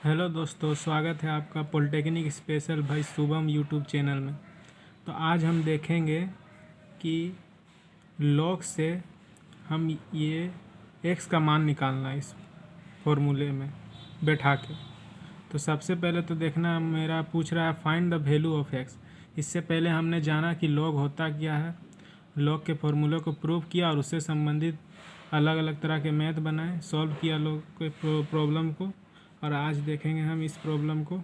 Hello दोस्तों, स्वागत है आपका पॉलिटेक्निक स्पेशल भाई शुभम यूट्यूब चैनल में। तो आज हम देखेंगे कि लॉग से हम ये एक्स का मान निकालना है इस फॉर्मूले में बैठा के। तो सबसे पहले तो देखना, मेरा पूछ रहा है find the value of x. इससे पहले हमने जाना कि लॉग होता क्या है, लॉग के फॉर्मूले को प्रूव किया और उससे संबंधित अलग अलग तरह के मैथ बनाए, सॉल्व किया लॉग के प्रॉब्लम को। और आज देखेंगे हम इस प्रॉब्लम को,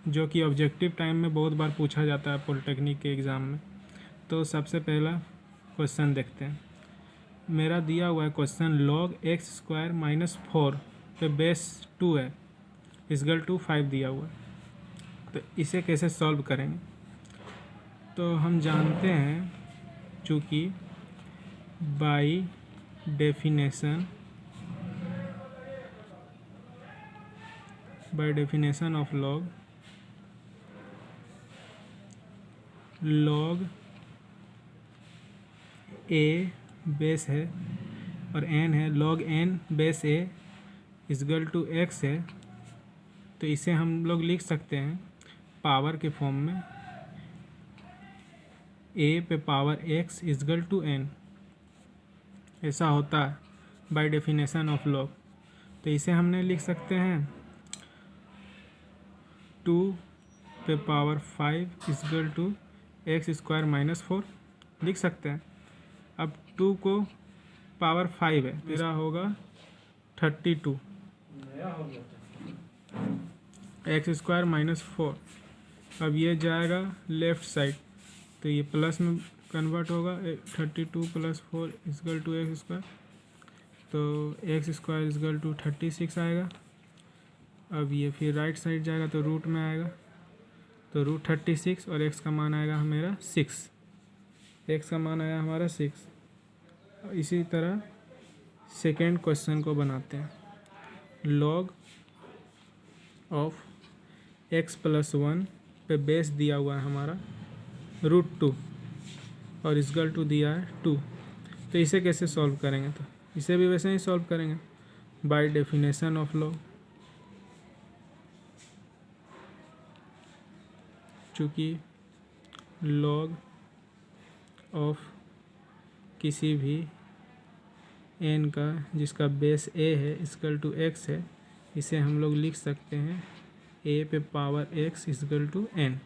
जो कि ऑब्जेक्टिव टाइम में बहुत बार पूछा जाता है पॉलिटेक्निक के एग्ज़ाम में। तो सबसे पहला क्वेश्चन देखते हैं। मेरा दिया हुआ है question, log x square minus 4 पे बेस 2 है इक्वल टू 5 दिया हुआ है। तो इसे कैसे सॉल्व करेंगे? तो हम जानते हैं, चूँकि by definition of log a base है और एन है, log n base a equal to x है। तो इसे हम लोग लिख सकते हैं पावर के फॉर्म में, ए पे power x equal to n. ऐसा होता है बाय डेफिनेशन ऑफ लॉग। तो इसे हमने लिख सकते हैं 2 पे power 5 equal to x square minus 4 लिख सकते हैं। अब 2 को पावर 5 है, मेरा होगा 32 एक्स स्क्वायर माइनस 4। अब ये जाएगा लेफ़्ट साइड, तो ये प्लस में कन्वर्ट होगा। 32 plus 4 equal to x square, तो एक्स स्क्वायर इक्वल टू 36 आएगा। अब ये फिर राइट साइड जाएगा तो रूट में आएगा, तो रूट 36 और एक्स का मान आएगा मेरा 6। एक्स का मान आया हमारा 6। इसी तरह सेकेंड क्वेश्चन को बनाते हैं। लॉग ऑफ एक्स प्लस 1 पे बेस दिया हुआ है हमारा रूट 2 और इक्वल टू दिया है 2। तो इसे कैसे सॉल्व करेंगे? तो इसे भी वैसे ही सॉल्व करेंगे बाय डेफिनेशन ऑफ लॉग। चूँकि लॉग ऑफ किसी भी एन का जिसका बेस ए है इक्वल टू एक्स है, इसे हम लोग लिख सकते हैं ए पे power x equal to n.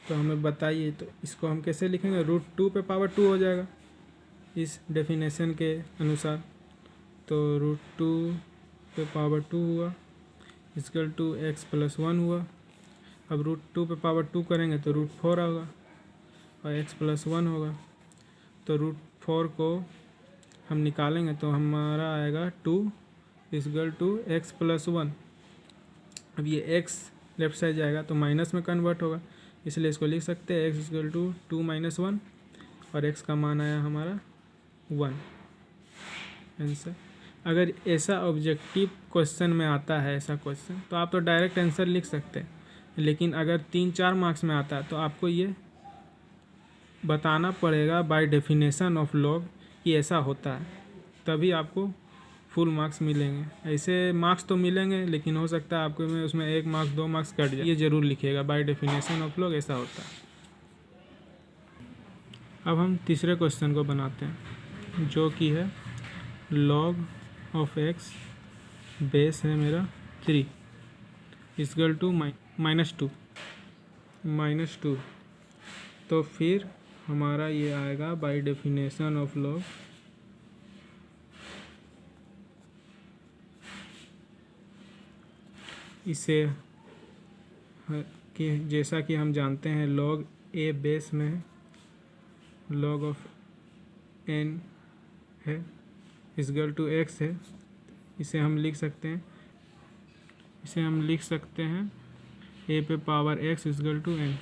तो हमें बताइए, तो इसको हम कैसे लिखेंगे? रूट 2 पे पावर 2 हो जाएगा इस डेफिनेशन के अनुसार। तो रूट 2 पे पावर 2 हुआ इक्वल टू एक्स प्लस 1 हुआ। अब रूट 2 पे पावर 2 करेंगे तो रूट 4 होगा और एक्स प्लस 1 होगा। तो रूट 4 को हम निकालेंगे तो हमारा आएगा 2 इक्वल टू एक्स प्लस 1। अब ये एक्स लेफ्ट साइड जाएगा तो माइनस में कन्वर्ट होगा, इसलिए इसको लिख सकते हैं एक्स इक्वल टू 2 माइनस 1 और एक्स का मान आया हमारा 1। आंसर। अगर ऐसा ऑब्जेक्टिव क्वेश्चन में आता है ऐसा क्वेश्चन, तो आप तो डायरेक्ट आंसर लिख सकते हैं। लेकिन अगर 3-4 मार्क्स में आता है तो आपको ये बताना पड़ेगा बाय डेफिनेशन ऑफ लॉग कि ऐसा होता है, तभी आपको फुल मार्क्स मिलेंगे। ऐसे मार्क्स तो मिलेंगे, लेकिन हो सकता है आपको में उसमें 1 मार्क्स 2 मार्क्स कट जाए। ये ज़रूर लिखिएगा बाय डेफिनेशन ऑफ लॉग ऐसा होता है। अब हम तीसरे क्वेश्चन को बनाते हैं, जो कि है लॉग ऑफ एक्स बेस है मेरा 3 इक्वल टू माइनस 2। तो फिर हमारा ये आएगा बाय डेफिनेशन ऑफ लॉग इसे कि जैसा कि हम जानते हैं लॉग ए बेस में है, लॉग ऑफ एन है इक्वल टू एक्स है। इसे हम लिख सकते हैं ए पे power x equal to n.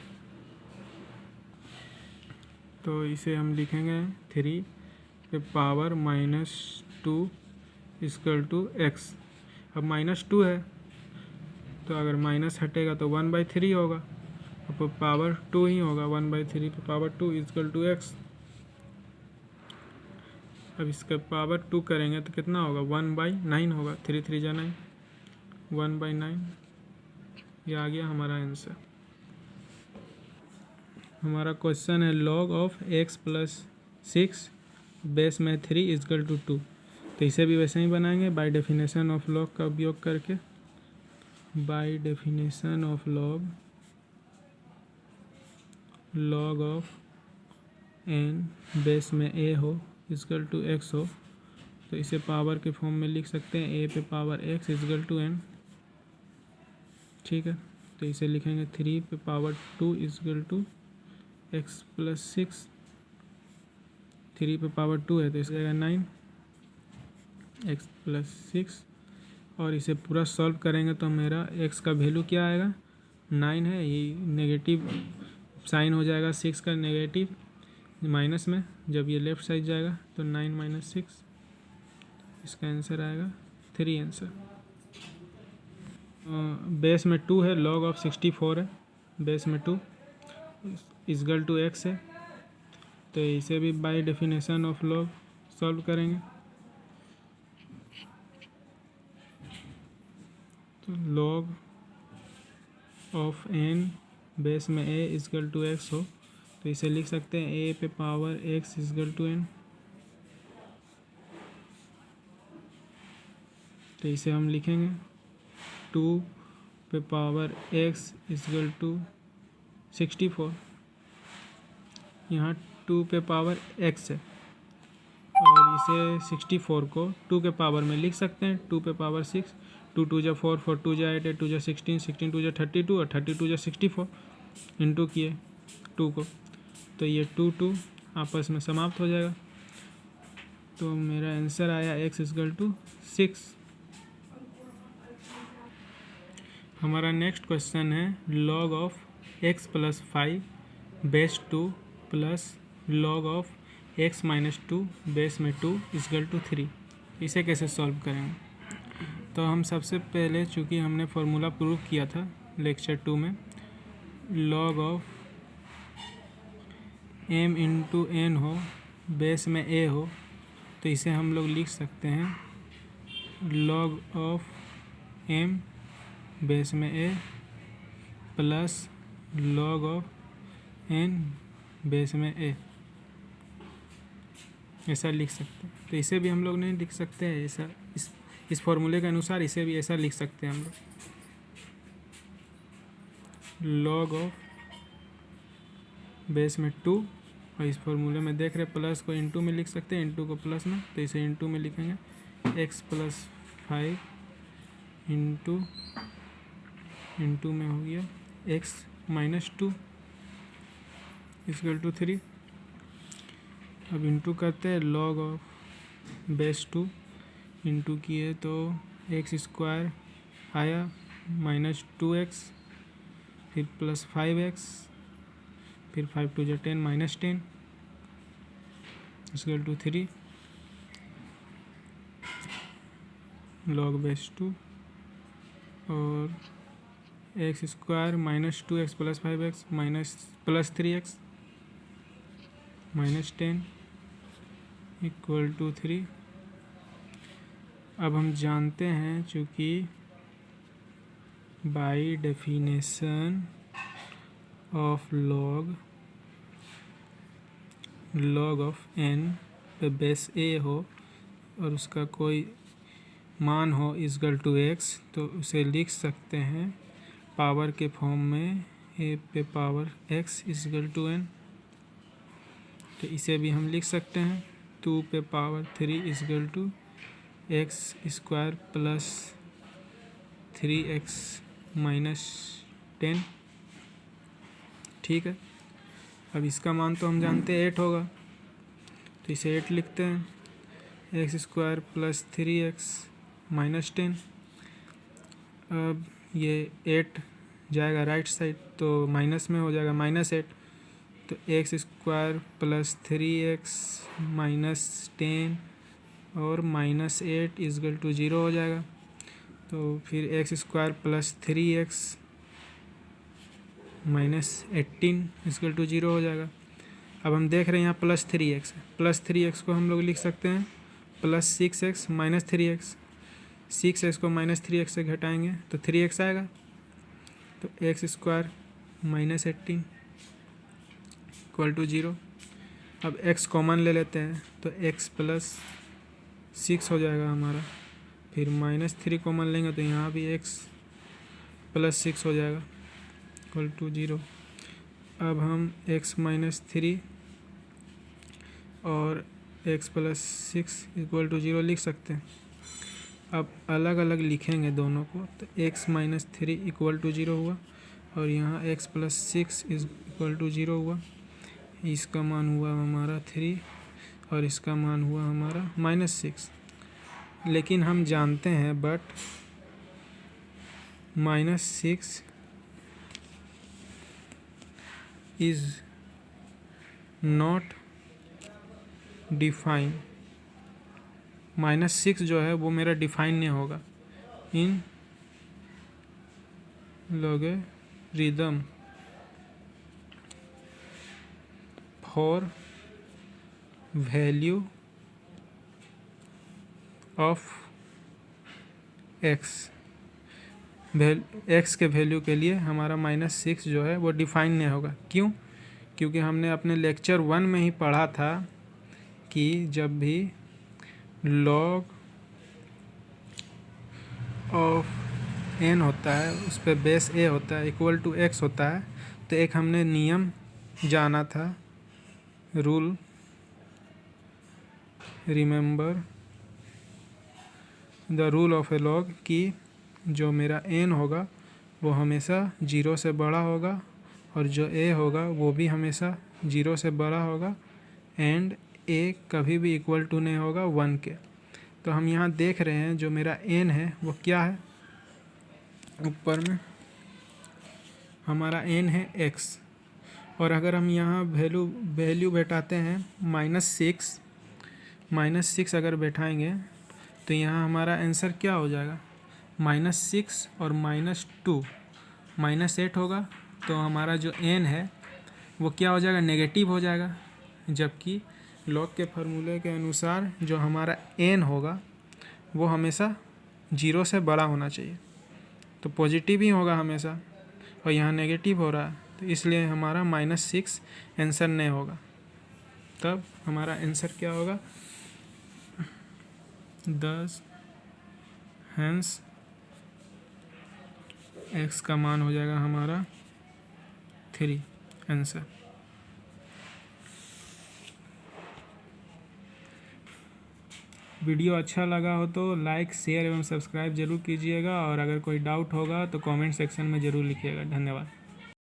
तो इसे हम लिखेंगे 3 पे power minus 2 equal to x. अब माइनस 2 है, तो अगर माइनस हटेगा तो 1/3 होगा, अब पावर 2 ही होगा। 1/3 पे पावर 2 इक्वल टू एक्स। अब इसका पावर 2 करेंगे तो कितना होगा, 1/9 होगा। 3 3 जा 9, 1/9। ये आ गया हमारा आंसर। हमारा क्वेश्चन है log ऑफ x + 6 बेस में 3 = 2। तो इसे भी वैसे ही बनाएंगे बाय डेफिनेशन ऑफ लॉग का उपयोग करके। By definition of log of n base में a हो = x हो, तो इसे पावर के फॉर्म में लिख सकते हैं a पे पावर x = n। ठीक है, तो इसे लिखेंगे 3 पे पावर 2 = x + 6। 3 पे पावर 2 है तो इसका आएगा 9 x + 6। और इसे पूरा सॉल्व करेंगे तो मेरा x का वैल्यू क्या आएगा, 9 है, ये नेगेटिव साइन हो जाएगा 6 का नेगेटिव माइनस में, जब ये लेफ्ट साइड जाएगा तो 9 - 6, इसका आंसर आएगा 3 आंसर। बेस में 2 है, log ऑफ 64 है, बेस में 2 = x है, तो इसे भी by definition of log solve करेंगे। तो log ऑफ n बेस में a = x हो, तो इसे लिख सकते हैं a पे पावर x = n। तो इसे हम लिखेंगे 2 पे पावर x = 64। यहाँ 2 पे पावर x है और इसे 64 को 2 के पावर में लिख सकते हैं 2 पे पावर 6। 2 2 जा 4, 4 2 जा 8, 8 2 जा 16, 16 2 जा 32 और 32 जा 64 इंटू किए 2 को, तो ये 2 2 आपस में समाप्त हो जाएगा। तो मेरा आंसर आया x = 6। हमारा नेक्स्ट क्वेश्चन है log of x + 5 base 2 plus log of x - 2 base में 2 = 3। इसे कैसे सॉल्व करेंगे, तो हम सबसे पहले चूँकि हमने फार्मूला प्रूव किया था लेक्चर 2 में, log ऑफ m × n हो बेस में a हो, तो इसे हम लोग लिख सकते हैं log ऑफ m बेस में a plus log of n base में a, ऐसा लिख सकते हैं। तो इसे भी हम लोग नहीं लिख सकते हैं ऐसा, इस फॉर्मूले के अनुसार इसे भी ऐसा लिख सकते हैं हम लोग, log ऑफ बेस में 2, और इस फॉर्मूले में देख रहे प्लस को इंटू में लिख सकते हैं, इंटू को प्लस में, तो इसे इंटू में लिखेंगे x + 5 इंटू में हो गया x - 2 = 3। अब इंटू करते हैं log ऑफ बेस 2 इंटू किए तो x² आया -2x, फिर +5x, फिर 5 2 जा 10 -10 = 3 log बेस 2 और x² -2x + 5x +3x -10 = 3। अब हम जानते हैं चूँकि by definition of log of n पे बेस a हो और उसका कोई मान हो = x, तो उसे लिख सकते हैं पावर के फॉर्म में a पे पावर x = n। तो इसे भी हम लिख सकते हैं 2 पे पावर 3 = x² प्लस 3x - 10। ठीक है, अब इसका मान तो हम जानते हैं 8 होगा, तो इसे 8 लिखते हैं, x² प्लस 3x - 10। अब ये 8 जाएगा राइट साइड तो माइनस में हो जाएगा -8, तो x² प्लस 3x - 10 और -8 = 0 हो जाएगा। तो फिर x² प्लस 3x - 18 = 0 हो जाएगा। अब हम देख रहे हैं यहाँ +3x है, +3x को हम लोग लिख सकते हैं plus 6x minus 3x, 6x को माइनस 3x से घटाएंगे तो 3x आएगा, तो x square minus 18 equal to 0। अब x कॉमन ले लेते हैं तो x प्लस 6 हो जाएगा हमारा, फिर माइनस 3 कॉमन लेंगे तो यहाँ भी x प्लस 6 हो जाएगा इक्वल टू 0। अब हम x माइनस 3 और x प्लस 6 इक्वल टू 0 लिख सकते हैं। अब अलग अलग लिखेंगे दोनों को, तो x माइनस 3 इक्वल टू 0 हुआ और यहाँ x प्लस 6 इक्वल टू 0 हुआ। इसका मान हुआ हमारा 3 और इसका मान हुआ हमारा माइनस 6। लेकिन हम जानते हैं but minus 6 is not define, -6 जो है वो मेरा डिफाइन नहीं होगा in logarithm for value of x, x के वैल्यू के लिए हमारा -6 जो है वो डिफाइन नहीं होगा। क्यों? क्योंकि हमने अपने लेक्चर 1 में ही पढ़ा था कि जब भी log ऑफ n होता है उस पर बेस a होता है इक्वल टू x होता है, तो एक हमने नियम जाना था, rule, remember the rule of A log, कि जो मेरा n होगा वो हमेशा 0 से बड़ा होगा और जो a होगा वो भी हमेशा 0 से बड़ा होगा एंड a कभी भी इक्वल टू नहीं होगा 1 के। तो हम यहाँ देख रहे हैं जो मेरा n है वो क्या है, ऊपर में हमारा n है x, और अगर हम यहाँ वैल्यू बैठाते हैं -6 अगर बैठाएंगे तो यहाँ हमारा आंसर क्या हो जाएगा, -6 और -2 -8 होगा। तो हमारा जो n है वो क्या हो जाएगा, नेगेटिव हो जाएगा, जबकि लॉग के फार्मूले के अनुसार जो हमारा n होगा वो हमेशा 0 से बड़ा होना चाहिए, तो पॉजिटिव ही होगा हमेशा, और यहाँ नेगेटिव हो रहा है तो इसलिए हमारा -6 आंसर नहीं होगा। तब हमारा आंसर क्या होगा, 10, हेंस x का मान हो जाएगा हमारा 3 आंसर। वीडियो अच्छा लगा हो तो लाइक, शेयर एवं सब्सक्राइब जरूर कीजिएगा, और अगर कोई डाउट होगा तो कमेंट सेक्शन में ज़रूर लिखिएगा। धन्यवाद।